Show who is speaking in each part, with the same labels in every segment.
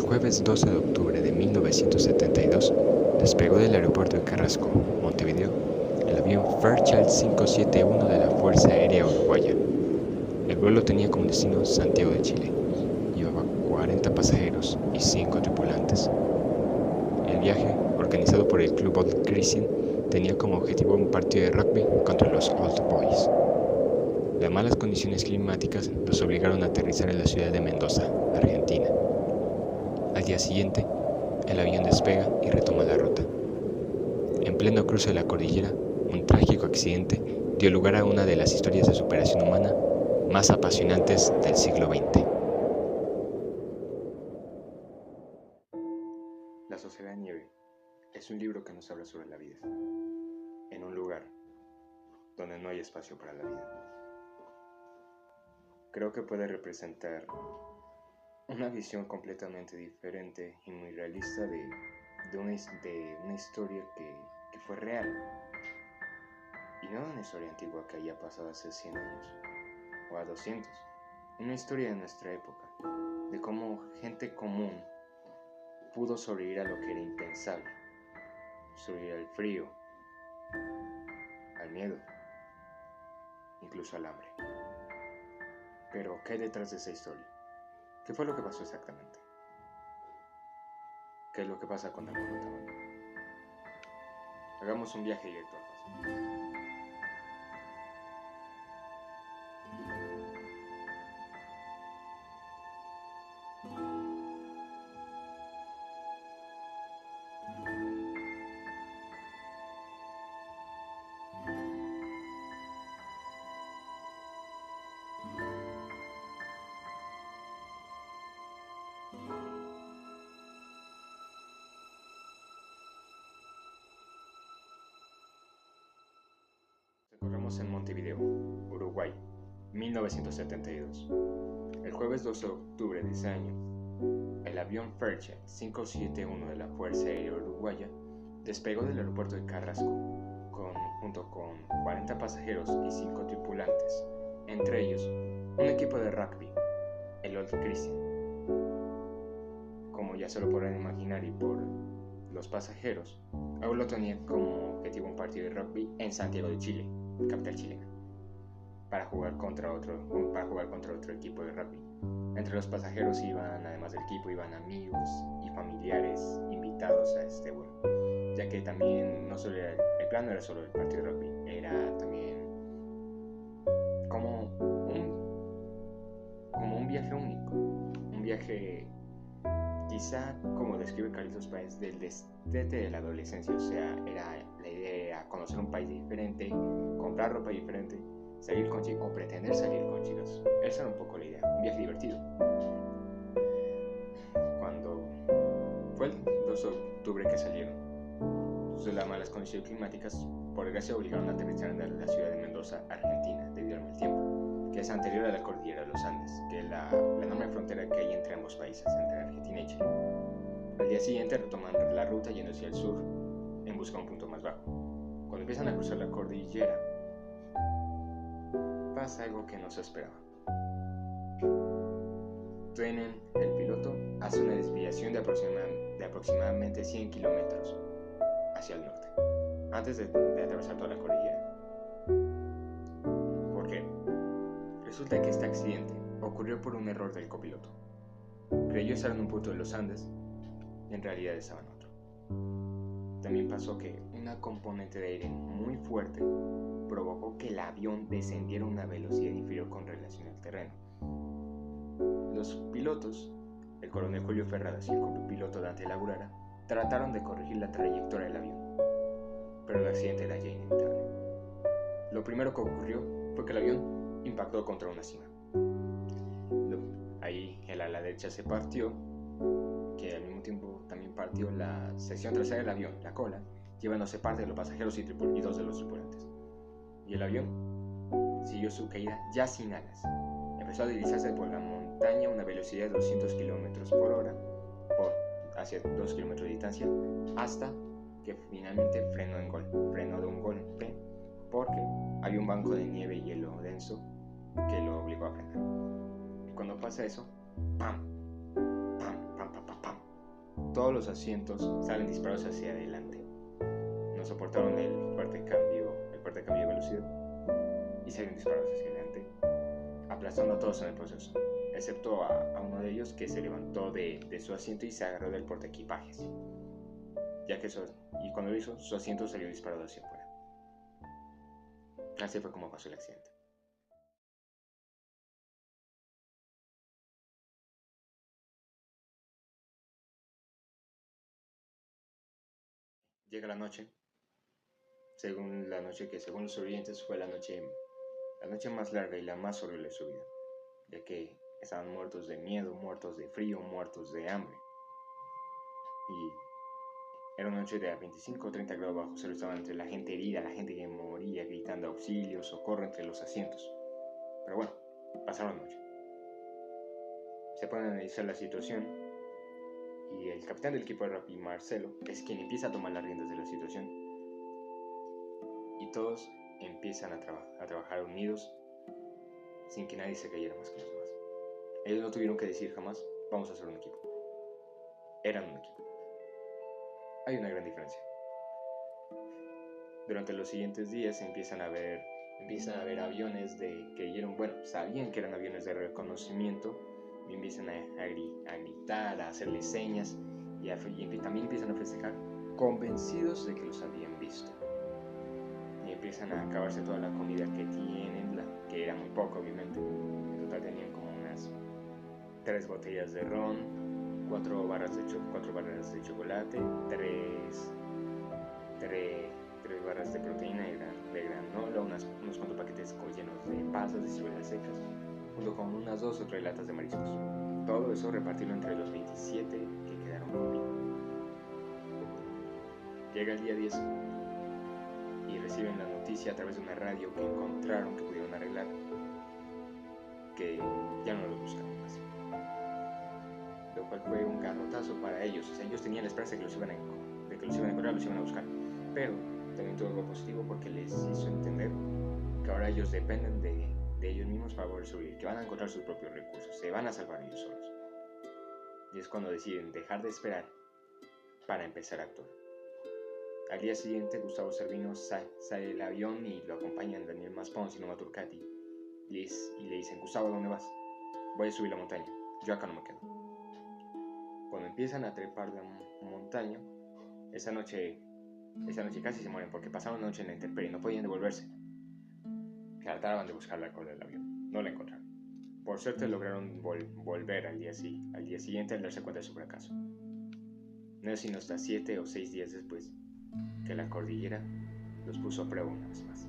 Speaker 1: jueves 12 de octubre de 1972, despegó del aeropuerto de Carrasco, Montevideo, el avión Fairchild 571 de la Fuerza Aérea Uruguaya. El vuelo tenía como destino Santiago de Chile. Llevaba 40 pasajeros y 5 tripulantes. El viaje, organizado por el Club Old Christian, tenía como objetivo un partido de rugby contra los Old Boys. Las malas condiciones climáticas los obligaron a aterrizar en la ciudad de Mendoza, Argentina. Al día siguiente, el avión despega y retoma la ruta. En pleno cruce de la cordillera, un trágico accidente dio lugar a una de las historias de superación humana más apasionantes del siglo XX. La Sociedad de Nieve es un libro que nos habla sobre la vida, en un lugar donde no hay espacio para la vida. Creo que puede representar una visión completamente diferente y muy realista de una historia que fue real, y no una historia antigua que haya pasado hace 100 años o a 200, una historia de nuestra época, de cómo gente común pudo sobrevivir a lo que era impensable, sobrevivir al frío, al miedo, incluso al hambre. Pero, ¿qué hay detrás de esa historia? ¿Qué fue lo que pasó exactamente? ¿Qué es lo que pasa cuando el mundo te abandona? Hagamos un viaje directo al pasado. Corremos en Montevideo, Uruguay, 1972. El jueves 12 de octubre de ese año, el avión Fairchild 571 de la Fuerza Aérea Uruguaya despegó del aeropuerto de Carrasco, junto con 40 pasajeros y 5 tripulantes, entre ellos un equipo de rugby, el Old Christian. Como ya se lo podrán imaginar, y por los pasajeros, Aulo tenía como objetivo un partido de rugby en Santiago de Chile, capital chilena, para jugar contra otro equipo de rugby. Entre los pasajeros iban, además del equipo, iban amigos y familiares invitados a este vuelo, ya que también no solo era el plan no era solo el partido de rugby, era también como un viaje único, un viaje quizá, como describe Carlitos Páez, del destete de la adolescencia. O sea, la idea era conocer un país diferente, comprar ropa diferente, salir con chicos o pretender salir con chicos. Esa era un poco la idea, un viaje divertido. Cuando fue el 2 de octubre que salieron, las malas condiciones climáticas, por desgracia, obligaron a aterrizar en la ciudad de Mendoza, Argentina, debido al mal tiempo, que es anterior a la cordillera de los Andes, que es la enorme frontera que hay entre ambos países, entre Argentina y Chile. Al día siguiente retoman la ruta yendo hacia el sur en busca de un punto más bajo. Cuando empiezan a cruzar la cordillera, pasa algo que no se esperaba. El piloto hace una desviación de aproximadamente 100 kilómetros hacia el norte, antes de atravesar toda la cordillera. ¿Por qué? Resulta que este accidente ocurrió por un error del copiloto. Creyó estar en un punto de los Andes y en realidad estaba en otro. También pasó que una componente de aire muy fuerte provocó que el avión descendiera a una velocidad inferior con relación al terreno. Los pilotos, el coronel Julio Ferradas y el copiloto Dante Lagurara, trataron de corregir la trayectoria del avión, pero el accidente era ya inevitable. Lo primero que ocurrió fue que el avión impactó contra una cima. Ahí el ala derecha se partió, que al mismo tiempo también partió la sección trasera del avión, la cola, llevándose parte de los pasajeros y 2 de los tripulantes. Y el avión siguió su caída ya sin alas. Empezó a deslizarse por la montaña a una velocidad de 200 km por hora, hacia 2 kilómetros de distancia, hasta que finalmente frenó de un golpe, porque había un banco de nieve y hielo denso que lo obligó a frenar. Y cuando pasa eso, ¡pam! ¡Pam! ¡Pam! ¡Pam! ¡Pam! ¡Pam! todos los asientos salen disparados hacia adelante. No soportaron el fuerte cambio de velocidad y salen disparados hacia adelante, aplastando a todos en el proceso, excepto a uno de ellos, que se levantó de su asiento y se agarró del portaequipajes, y cuando lo hizo, su asiento salió disparado hacia afuera. Así fue como pasó el accidente. Llega la noche, según los sobrevivientes fue la noche más larga y la más horrible de su vida, ya que estaban muertos de miedo, muertos de frío, muertos de hambre. Y era una noche de 25 o 30 grados bajo cero, estaban entre la gente herida, la gente que moría, gritando auxilio, socorro entre los asientos. Pero bueno, pasaron la noche. Se ponen a analizar la situación y el capitán del equipo de rugby, Marcelo, es quien empieza a tomar las riendas de la situación y todos empiezan a trabajar unidos sin que nadie se cayera más que los demás. Ellos no tuvieron que decir jamás, vamos a hacer un equipo. Eran un equipo. Hay una gran diferencia. Durante los siguientes días empiezan a ver aviones sabían que eran aviones de reconocimiento, y empiezan a gritar, a hacerles señas y también empiezan a festejar, convencidos de que los habían visto. Y empiezan a acabarse toda la comida que tienen, que era muy poco obviamente. En total tenían como unas 3 botellas de ron, 4 barras de chocolate, 3 barras de proteína de granola, unos cuantos paquetes llenos de pasas, de ciruelas secas, junto con unas 2 o 3 latas de mariscos. Todo eso repartirlo entre los 27 que quedaron con vida. Llega el día 10 y reciben la noticia a través de una radio que encontraron, que pudieron arreglar, que ya no los buscaban más. Lo cual fue un garrotazo para ellos. O sea, ellos tenían la esperanza de que los iban a encontrar, los iban a buscar. Pero también tuvo algo positivo porque les hizo entender que ahora ellos dependen de ellos mismos para poder sobrevivir, que van a encontrar sus propios recursos, se van a salvar ellos solos. Y es cuando deciden dejar de esperar para empezar a actuar. Al día siguiente, Gustavo Cervino sale del avión y lo acompañan Daniel Maspons y Noma Turcati. Y le dicen, Gustavo, ¿a dónde vas? Voy a subir la montaña, yo acá no me quedo. Cuando empiezan a trepar la montaña, esa noche casi se mueren porque pasaron la noche en la intemperie, no podían devolverse. Trataban de buscar la cola del avión, no la encontraron. Por suerte lograron volver al día siguiente al darse cuenta de su fracaso. No es sino hasta 7 o 6 días después que la cordillera los puso a prueba una vez más.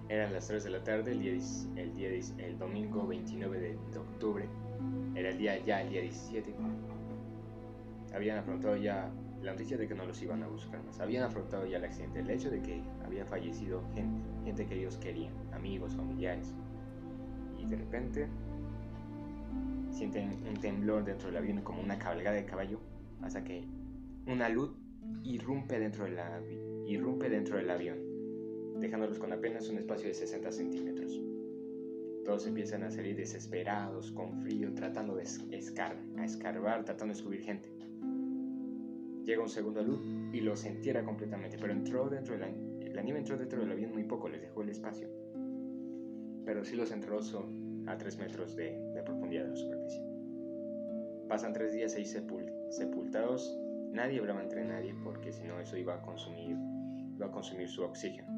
Speaker 1: Eran las 3 de la tarde, el domingo 29 de octubre, era el día 17. Habían afrontado ya la noticia de que no los iban a buscar más. Habían afrontado ya el accidente, el hecho de que había fallecido gente que ellos querían, amigos, familiares. Y de repente sienten un temblor dentro del avión, como una cabalgada de caballo, hasta que una luz irrumpe dentro del avión, dejándolos con apenas un espacio de 60 centímetros. Todos empiezan a salir desesperados, con frío, tratando de escarbar, tratando de descubrir gente. Llega un segundo luz y los entierra completamente, pero la nieve entró dentro del avión muy poco, les dejó el espacio. Pero sí los enterró a 3 metros de profundidad de la superficie. Pasan 3 días ahí sepultados. Nadie hablaba entre nadie porque si no eso iba a consumir su oxígeno.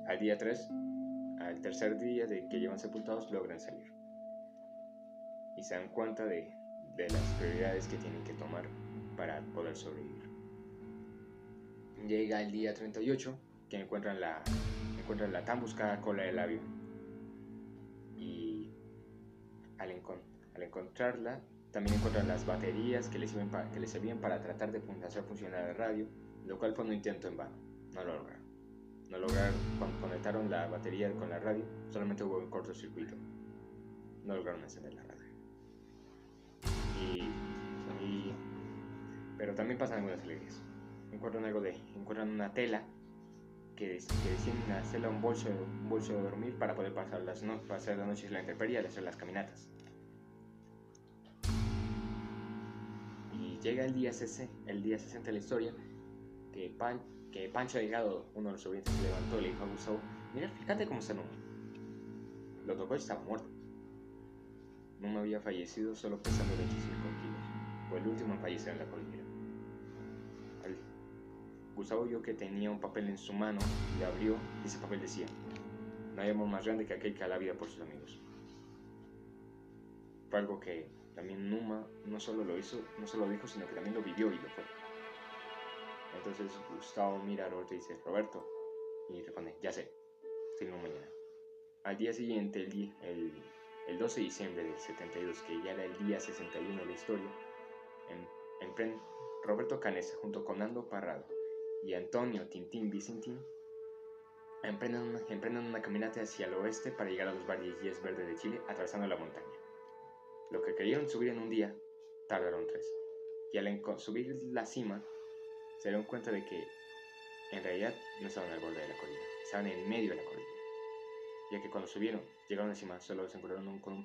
Speaker 1: Al tercer día de que llevan sepultados, logran salir y se dan cuenta de las prioridades que tienen que tomar para poder sobrevivir. Llega el día 38, que encuentran la tan buscada cola del avión, y al encontrarla también encuentran las baterías que les servían para tratar de hacer funcionar la radio, lo cual fue un intento en vano. No lo lograron. Cuando conectaron la batería con la radio, solamente hubo un cortocircuito. No lograron encender la radio. Pero también pasan algunas alegrías. Encuentran una tela que deciden hacerla un bolso de dormir para poder pasar las noches en la intemperie al hacer las caminatas. Y llega el día 60 de la historia, que Pancho Delgado, uno de los sobrevivientes, se levantó y le dijo a Gustavo: mira, fíjate cómo está Numa. Lo tocó y estaba muerto. Numa había fallecido solo pesando 25 kilos. Fue el último en fallecer en la cordillera. Gustavo vio que tenía un papel en su mano y abrió, y ese papel decía: no hay amor más grande que aquel que da la vida por sus amigos. Fue algo que también Numa no solo lo dijo, sino que también lo vivió y lo fue. Entonces Gustavo mira a Roberto y dice: Roberto, y responde: ya sé, firmo mañana. Al día siguiente, el 12 de diciembre del 72, que ya era el día 61 de la historia, Roberto Canessa, junto con Nando Parrado y Antonio Tintín Vicentín, emprenden una caminata hacia el oeste para llegar a los valles verdes de Chile, atravesando la montaña. Lo que querían subir en un día, tardaron 3. Y al subir la cima, se dieron cuenta de que en realidad no estaban al borde de la cordillera, estaban en medio de la cordillera. Ya que cuando subieron, llegaron encima, solo se encontraron con un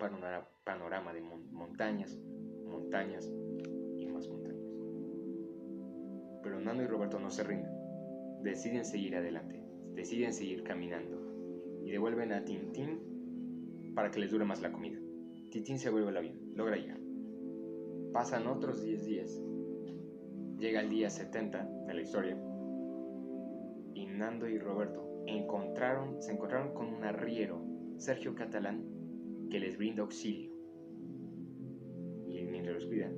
Speaker 1: panorama de montañas y más montañas. Pero Nando y Roberto no se rinden, deciden seguir adelante, deciden seguir caminando y devuelven a Tintín para que les dure más la comida. Tintín se vuelve al avión, logra llegar. Pasan otros 10 días, llega el día 70 de la historia y Nando y Roberto se encontraron con un arriero, Sergio Catalán, que les brinda auxilio. Y mientras los cuida,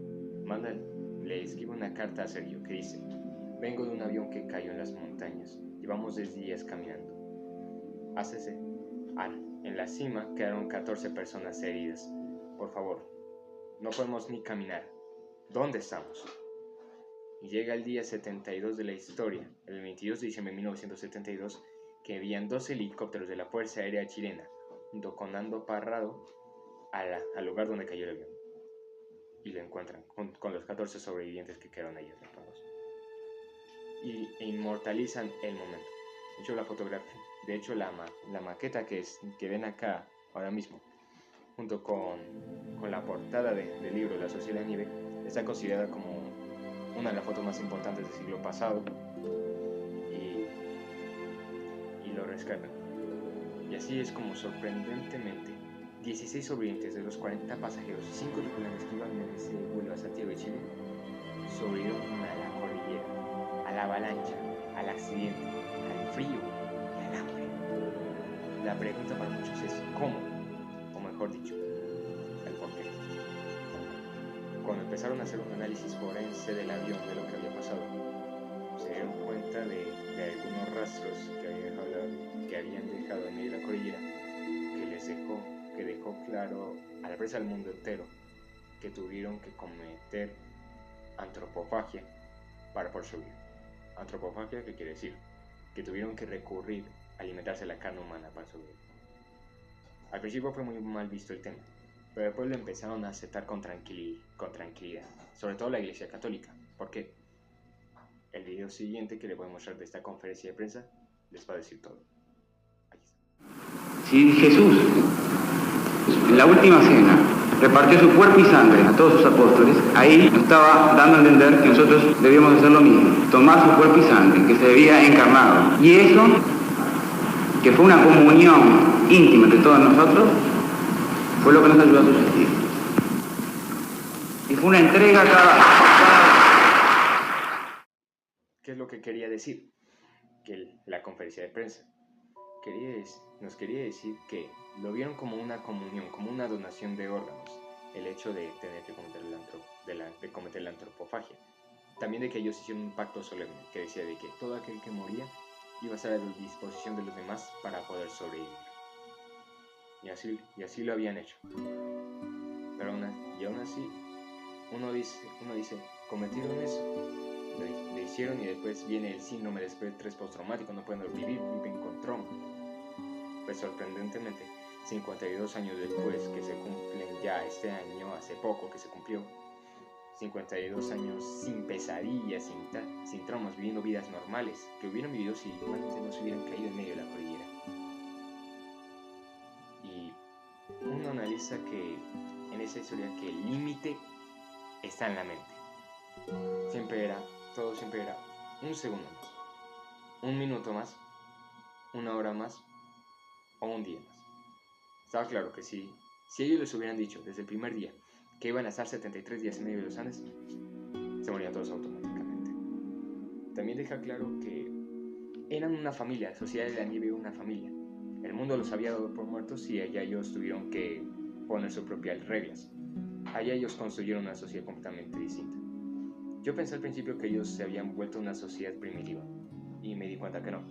Speaker 1: le escribe una carta a Sergio que dice: vengo de un avión que cayó en las montañas, llevamos 10 días caminando. En la cima quedaron 14 personas heridas. Por favor, no podemos ni caminar. ¿Dónde estamos? Y llega el día 72 de la historia, el 22 de diciembre de 1972, que envían 2 helicópteros de la Fuerza Aérea Chilena, junto con Nando Parrado, al lugar donde cayó el avión. Y lo encuentran con los 14 sobrevivientes que quedaron ahí atrapados. E inmortalizan el momento. De hecho, la fotografía, la maqueta que ven acá ahora mismo, junto con la portada del libro La Sociedad de la Nieve, está considerada como una de las fotos más importantes del siglo pasado, y lo rescatan. Y así es como, sorprendentemente, 16 sobrevivientes de los 40 pasajeros y 5 tripulantes que iban en ese vuelo a Santiago de Chile sobrevivieron a la cordillera, a la avalancha, al accidente, al frío y al hambre. La pregunta para muchos es ¿cómo? O mejor dicho, el por qué. Cuando empezaron a hacer un análisis forense del avión, de lo que había pasado, se dieron cuenta de algunos rastros que habían dejado en medio de la cordillera, que dejó claro a la prensa del mundo entero que tuvieron que cometer antropofagia para poder subir. Antropofagia, ¿qué quiere decir? Que tuvieron que recurrir a alimentarse de la carne humana para subir. Al principio fue muy mal visto el tema, pero después lo empezaron a aceptar con tranquilidad, sobre todo la Iglesia Católica, porque el video siguiente que les voy a mostrar de esta conferencia de prensa les va a decir todo. Ahí está.
Speaker 2: Si Jesús, en la última cena, repartió su cuerpo y sangre a todos sus apóstoles, ahí nos estaba dando a entender que nosotros debíamos hacer lo mismo, tomar su cuerpo y sangre, que se había encarnado. Y eso, que fue una comunión íntima entre todos nosotros, fue lo que nos ayudó a subsistir. Y fue una entrega
Speaker 1: ¿Qué es lo que quería decir? Que la conferencia de prensa nos quería decir que lo vieron como una comunión, como una donación de órganos, el hecho de tener que cometer la antropofagia. También de que ellos hicieron un pacto solemne que decía de que todo aquel que moría iba a estar a la disposición de los demás para poder sobrevivir. Y así lo habían hecho. Pero aún así, uno dice, cometieron eso, lo hicieron, y después viene el síndrome de estrés postraumático, no pueden vivir, viven con trauma. Pues sorprendentemente, 52 años después, que se cumplen ya este año, hace poco que se cumplió, 52 años sin pesadillas, sin traumas, viviendo vidas normales, que hubieran vivido si igualmente no se hubieran caído en medio de la cordillera. Y uno analiza que en esa historia que el límite está en la mente. todo siempre era un segundo más, un minuto más, una hora más o un día más. Estaba claro que si ellos les hubieran dicho desde el primer día que iban a estar 73 días en medio de los Andes, se morían todos automáticamente. También deja claro que eran una familia, la Sociedad de la Nieve era una familia. El mundo los había dado por muertos y allá ellos tuvieron que poner sus propias reglas. Allá ellos construyeron una sociedad completamente distinta. Yo pensé al principio que ellos se habían vuelto una sociedad primitiva y me di cuenta que no.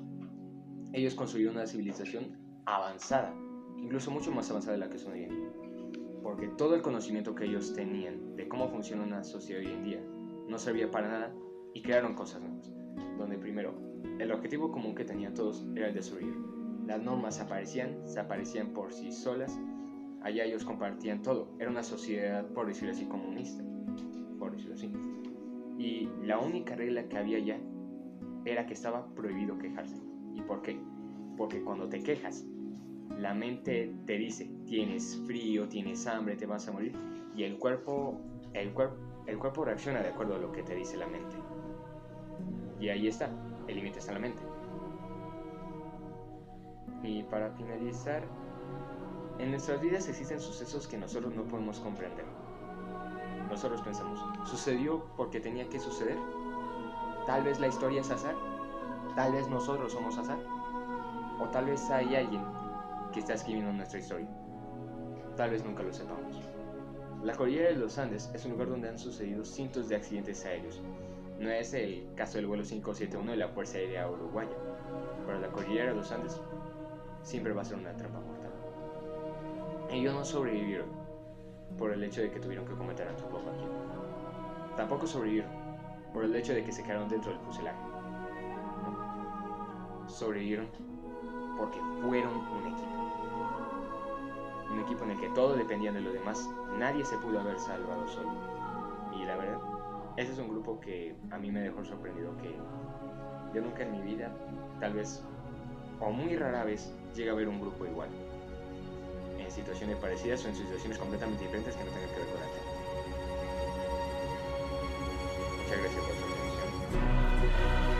Speaker 1: Ellos construyeron una civilización avanzada, incluso mucho más avanzada de la que son hoy en día, porque todo el conocimiento que ellos tenían de cómo funciona una sociedad hoy en día no servía para nada y crearon cosas nuevas, donde primero, el objetivo común que tenían todos era el de sobrevivir. Las normas se aparecían por sí solas, allá ellos compartían todo, era una sociedad, por decirlo así, comunista, por decirlo así. Y la única regla que había allá era que estaba prohibido quejarse. ¿Y por qué? Porque cuando te quejas, la mente te dice, tienes frío, tienes hambre, te vas a morir, y el cuerpo reacciona de acuerdo a lo que te dice la mente. Y ahí está, el límite está en la mente. Y para finalizar, en nuestras vidas existen sucesos que nosotros no podemos comprender. Nosotros pensamos, ¿sucedió porque tenía que suceder? Tal vez la historia es azar, tal vez nosotros somos azar, o tal vez hay alguien que está escribiendo nuestra historia. Tal vez nunca lo sepamos. La cordillera de los Andes es un lugar donde han sucedido cientos de accidentes aéreos. No es el caso del vuelo 571 de la Fuerza Aérea Uruguaya, pero la cordillera de los Andes siempre va a ser una trampa mortal. Ellos no sobrevivieron por el hecho de que tuvieron que cometer antropología. Tampoco sobrevivieron por el hecho de que se quedaron dentro del fuselaje. No. Sobrevivieron porque fueron un equipo. Un equipo en el que todos dependían de los demás. Nadie se pudo haber salvado solo. Y la verdad, ese es un grupo que a mí me dejó sorprendido, que yo nunca en mi vida, tal vez, o muy rara vez, llegué a ver un grupo igual. En situaciones parecidas o en situaciones completamente diferentes que no tengan que ver con la tierra. Muchas gracias por su atención.